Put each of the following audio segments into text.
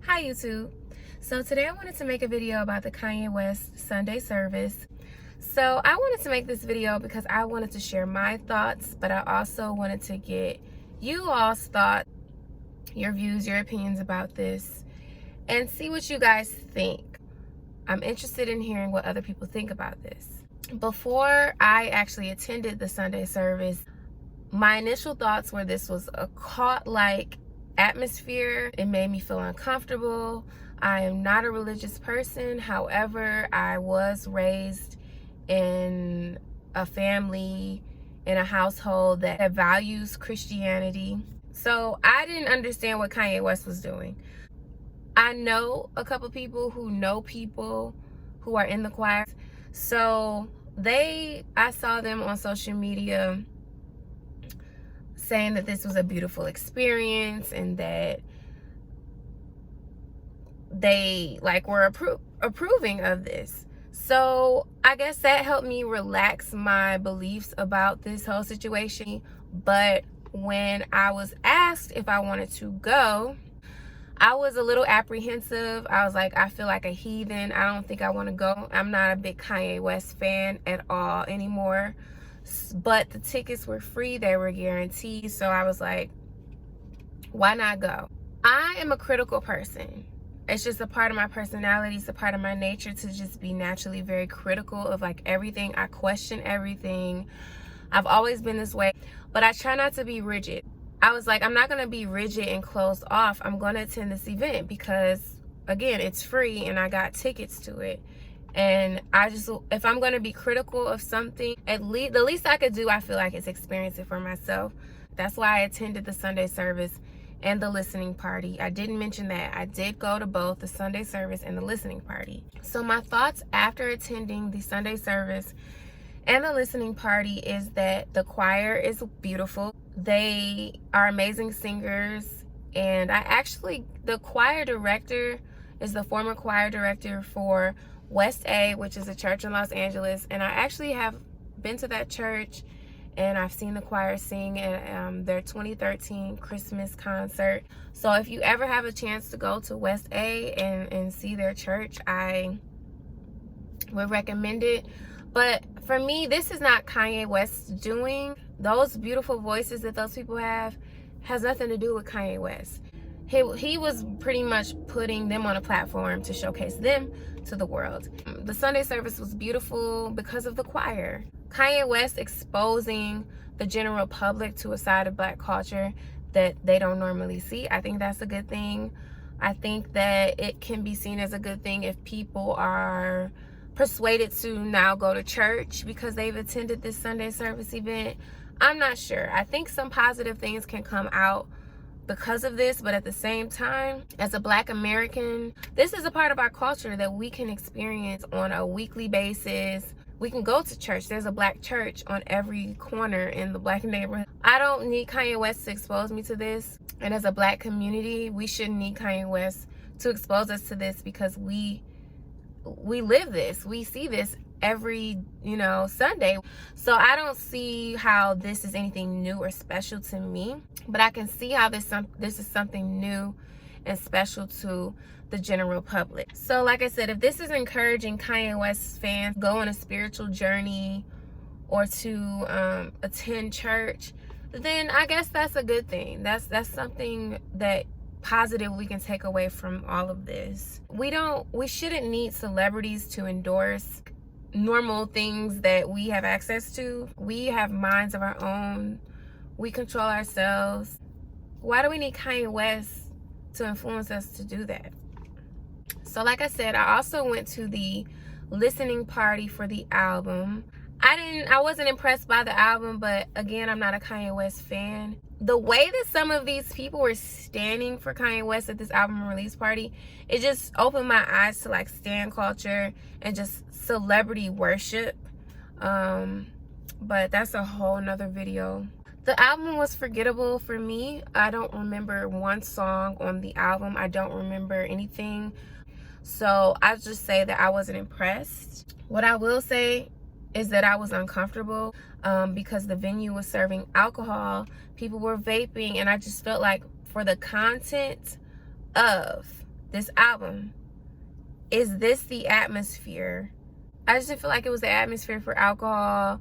Hi YouTube. So today I wanted to make a video about the Kanye West Sunday service. So I wanted to make this video because I wanted to share my thoughts, but I also wanted to get you all's thoughts, your views, your opinions about this, and see what you guys think. I'm interested in hearing what other people think about this. Before I actually attended the Sunday service, my initial thoughts were this was a cult-like atmosphere. It made me feel uncomfortable. I am not a religious person. However, I was raised in a family, in a household that values Christianity. So I didn't understand what Kanye West was doing. I know a couple people who know people who are in the choir. So I saw them on social media saying that this was a beautiful experience and that they were approving of this. So I guess that helped me relax my beliefs about this whole situation. But when I was asked if I wanted to go, I was a little apprehensive. I was like, I feel like a heathen. I don't think I want to go. I'm not a big Kanye West fan at all anymore. But the tickets were free. They were guaranteed. So I was like, why not go? I am a critical person. It's just a part of my personality. It's a part of my nature to just be naturally very critical of everything. I question everything. I've always been this way. But I try not to be rigid. I was like, I'm not going to be rigid and closed off. I'm going to attend this event because, again, it's free and I got tickets to it. And if I'm going to be critical of something, the least I could do, I feel like, is experience it for myself. That's why I attended the Sunday service and the listening party. I didn't mention that. I did go to both the Sunday service and the listening party. So my thoughts after attending the Sunday service and the listening party is that the choir is beautiful. They are amazing singers. And the choir director is the former choir director for West A, which is a church in Los Angeles. And I actually have been to that church and I've seen the choir sing at their 2013 Christmas concert. So if you ever have a chance to go to West A and see their church, I would recommend it. But for me, this is not Kanye West doing. Those beautiful voices that those people have has nothing to do with Kanye West. He was pretty much putting them on a platform to showcase them to the world. The Sunday service was beautiful because of the choir. Kanye West exposing the general public to a side of Black culture that they don't normally see. I think that's a good thing. I think that it can be seen as a good thing if people are persuaded to now go to church because they've attended this Sunday service event. I'm not sure. I think some positive things can come out because of this, but at the same time, as a Black American, this is a part of our culture that we can experience on a weekly basis. We can go to church. There's a Black church on every corner in the Black neighborhood. I don't need Kanye West to expose me to this. And as a Black community, we shouldn't need Kanye West to expose us to this because we live this. We see this every Sunday. So I don't see how this is anything new or special to me, but I can see how this is something new and special to the general public. So like I said, if this is encouraging Kanye West fans go on a spiritual journey or to attend church, then I guess that's a good thing. That's something that positive we can take away from all of this. We shouldn't need celebrities to endorse normal things that we have access to. We have minds of our own. We control ourselves. Why do we need Kanye West to influence us to do that? So like I said, I also went to the listening party for the album. I wasn't impressed by the album, but again, I'm not a Kanye West fan. The way that some of these people were standing for Kanye West at this album release party, it just opened my eyes to stan culture and just celebrity worship. But that's a whole nother video. The album was forgettable for me. I don't remember one song on the album. I don't remember anything. So I'll just say that I wasn't impressed. What I will say is that I was uncomfortable because the venue was serving alcohol. People were vaping, and I just felt like for the content of this album. Is this the atmosphere? I just didn't feel like it was the atmosphere for alcohol.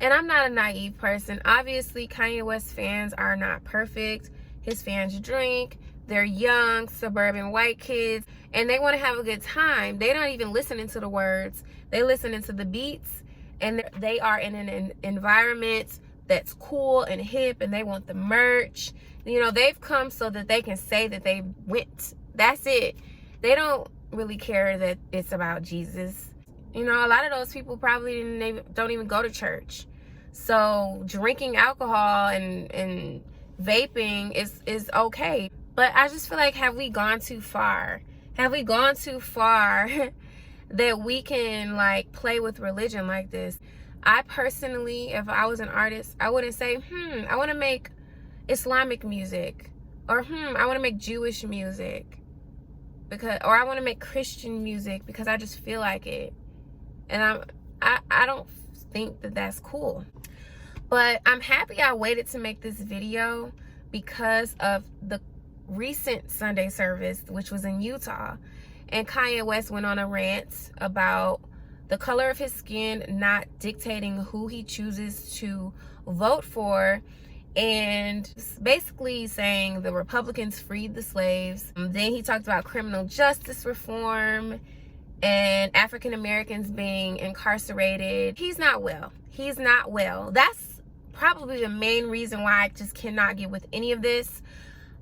And I'm not a naive person. Obviously, Kanye West fans are not perfect. His fans drink. They're young, suburban white kids, and they want to have a good time. They're not even listening to the words. They listening to the beats, and they are in an environment that's cool and hip, and they want the merch. You know, they've come so that they can say that they went. That's it. They don't really care that it's about Jesus. You know, a lot of those people probably don't even go to church. So drinking alcohol and vaping is okay. But I just feel like, have we gone too far? Have we gone too far that we can like play with religion like this? I personally, if I was an artist, I wouldn't say, I want to make Islamic music, or I want to make Jewish music, or I want to make Christian music because I just feel like it. And I don't think that that's cool. But I'm happy I waited to make this video because of the recent Sunday service, which was in Utah. And Kanye West went on a rant about the color of his skin not dictating who he chooses to vote for, and basically saying the Republicans freed the slaves. Then he talked about criminal justice reform and African Americans being incarcerated. He's not well. He's not well. That's probably the main reason why I just cannot get with any of this.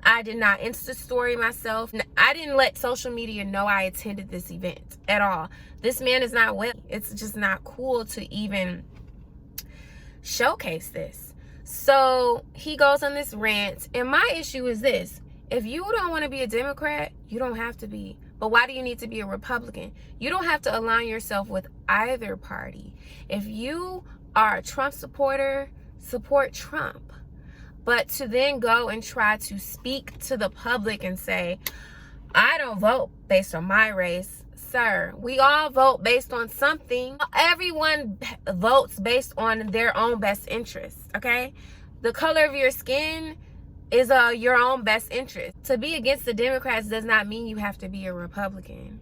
I did not Insta story myself. I didn't let social media know I attended this event at all. This man is not well. It's just not cool to even showcase this. So he goes on this rant, and my issue is this: if you don't want to be a Democrat, you don't have to be. But why do you need to be a Republican? You don't have to align yourself with either party. If you are a Trump supporter, support Trump. But to then go and try to speak to the public and say, I don't vote based on my race. Sir, we all vote based on something. Everyone votes based on their own best interests, okay? The color of your skin is your own best interest. To be against the Democrats does not mean you have to be a Republican.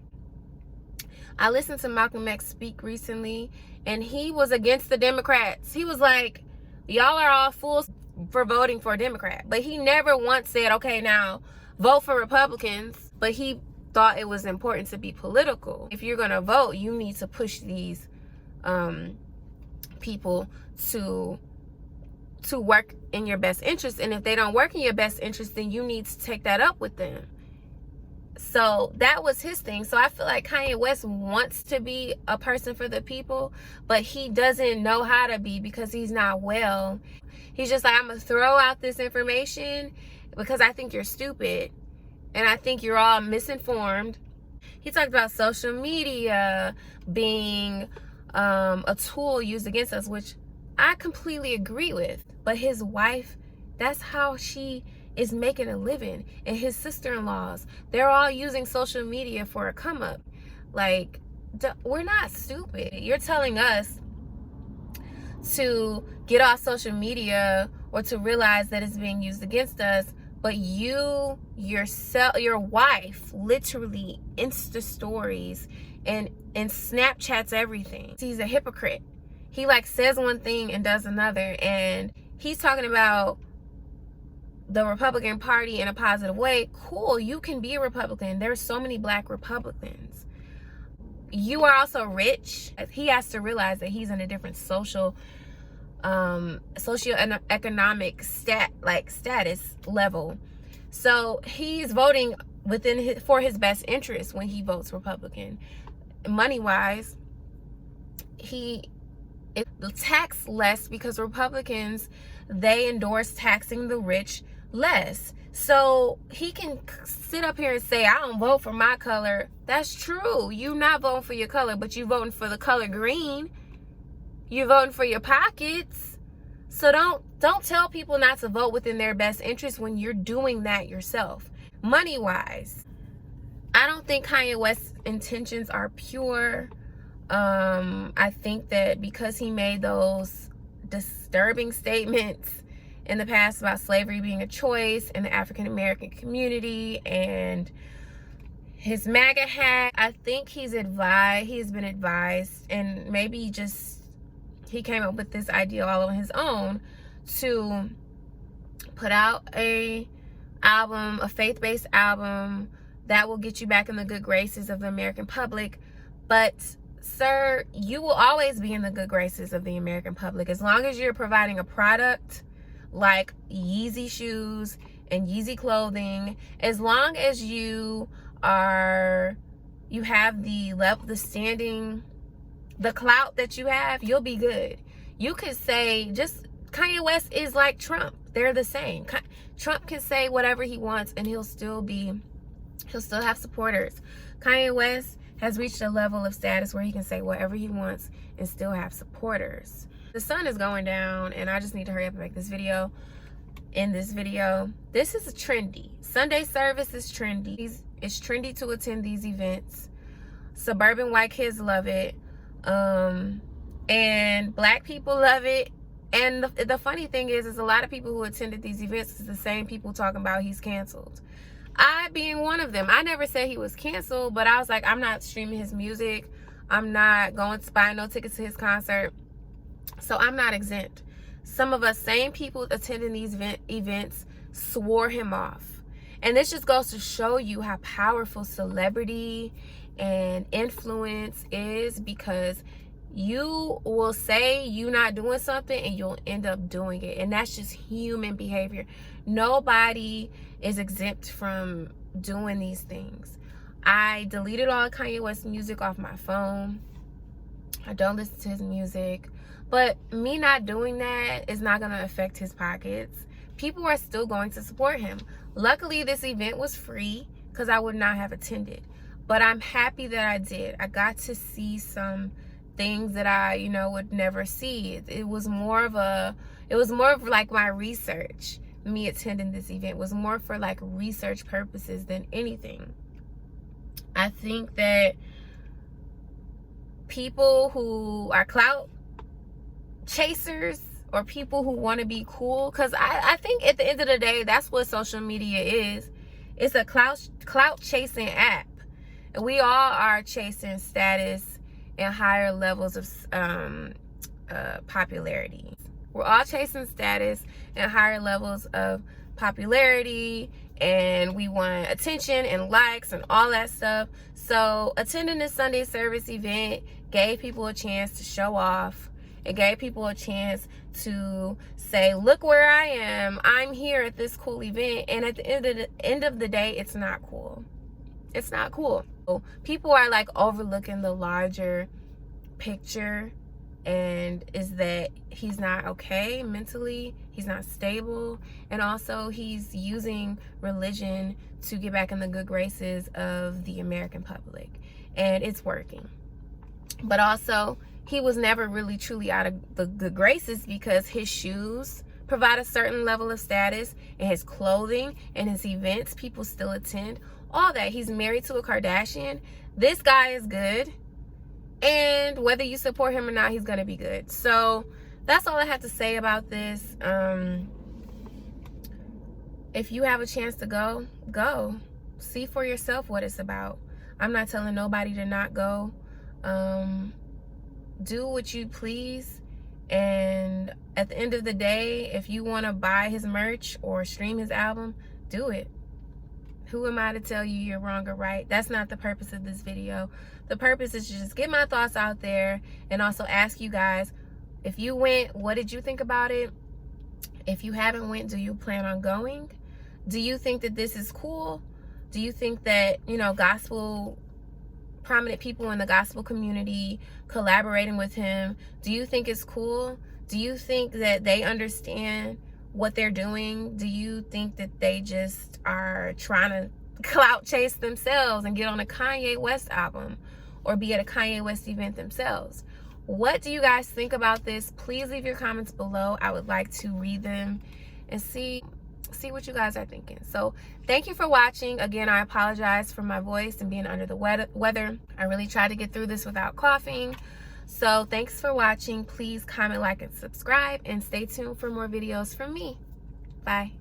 I listened to Malcolm X speak recently, and he was against the Democrats. He was like, y'all are all fools for voting for a Democrat. But he never once said, okay, now vote for Republicans. But he thought it was important to be political. If you're gonna vote, you need to push these people to work in your best interest. And if they don't work in your best interest, then you need to take that up with them. So that was his thing. So I feel like Kanye West wants to be a person for the people, but he doesn't know how to be because he's not well. He's just like, I'm gonna throw out this information because I think you're stupid and I think you're all misinformed. He talked about social media being a tool used against us, which I completely agree with. But his wife, that's how she is making a living. And his sister-in-laws, they're all using social media for a come up. Like, we're not stupid. You're telling us to get off social media or to realize that it's being used against us, but you yourself, your wife, literally Insta stories and Snapchats everything. He's a hypocrite. He like says one thing and does another, and he's talking about the Republican Party in a positive way. Cool, you can be a Republican. There's so many black Republicans. You are also rich. He has to realize that he's in a different socioeconomic status level. So he's voting for his best interest when he votes Republican. Money wise, he tax less because Republicans, they endorse taxing the rich less. So he can sit up here and say, I don't vote for my color. That's true. You're not voting for your color, but you're voting for the color green. You're voting for your pockets. So don't tell people not to vote within their best interest when you're doing that yourself. Money wise, I don't think Kanye West's intentions are pure. I think that because he made those disturbing statements in the past about slavery being a choice in the African American community, and his MAGA hat. I think he's been advised, and maybe just he came up with this idea all on his own, to put out a faith-based album that will get you back in the good graces of the American public. But sir, you will always be in the good graces of the American public as long as you're providing a product like Yeezy shoes and Yeezy clothing. As long as you have the standing, the clout that you have, you'll be good. You could say, just Kanye West is like Trump. They're the same. Trump can say whatever he wants and he'll still have supporters. Kanye West has reached a level of status where he can say whatever he wants and still have supporters. The sun is going down and I just need to hurry up and make this video. In this video, this is trendy. Sunday service is trendy. It's trendy to attend these events. Suburban white kids love it. And black people love it. And the funny thing is a lot of people who attended these events is the same people talking about he's canceled. I being one of them. I never said he was canceled, but I was like, I'm not streaming his music. I'm not going to buy no tickets to his concert. So I'm not exempt. Some of us same people attending these events swore him off. And this just goes to show you how powerful celebrity and influence is, because you will say you're not doing something and you'll end up doing it. And that's just human behavior. Nobody is exempt from doing these things. I deleted all Kanye West music off my phone. I don't listen to his music. But me not doing that is not going to affect his pockets. People are still going to support him. Luckily, this event was free because I would not have attended. But I'm happy that I did. I got to see some things that I, would never see. It was more of like my research. Me attending this event was more for like research purposes than anything. I think that people who are clout chasers or people who want to be cool, because I think at the end of the day, that's what social media is. It's a clout chasing app. And we all are chasing status and higher levels of popularity. We're all chasing status and higher levels of popularity, and we want attention and likes and all that stuff. So attending this Sunday service event gave people a chance to show off. It gave people a chance to say, look where I am. I'm here at this cool event. And at the end of the day, it's not cool. It's not cool. People are like overlooking the larger picture, and is that he's not okay mentally, he's not stable, and also he's using religion to get back in the good graces of the American public, and it's working. But also, he was never really truly out of the good graces, because his shoes provide a certain level of status, and his clothing and his events, people still attend. All that. He's married to a Kardashian. This guy is good. And whether you support him or not, he's going to be good. So that's all I have to say about this. If you have a chance to go. See for yourself what it's about. I'm not telling nobody to not go. Do what you please. And at the end of the day, if you want to buy his merch or stream his album, do it. Who am I to tell you you're wrong or right? That's not the purpose of this video. The purpose is to just get my thoughts out there and also ask you guys, if you went, what did you think about it? If you haven't went, do you plan on going? Do you think that this is cool? Do you think that, prominent people in the gospel community collaborating with him, do you think it's cool? Do you think that they understand what they're doing? Do you think that they just are trying to clout chase themselves and get on a Kanye West album or be at a Kanye West event themselves? What do you guys think about this? Please leave your comments below. I would like to read them and see what you guys are thinking. So thank you for watching. Again, I apologize for my voice and being under the weather. I really tried to get through this without coughing. So thanks for watching. Please comment, like, and subscribe, and stay tuned for more videos from me. Bye.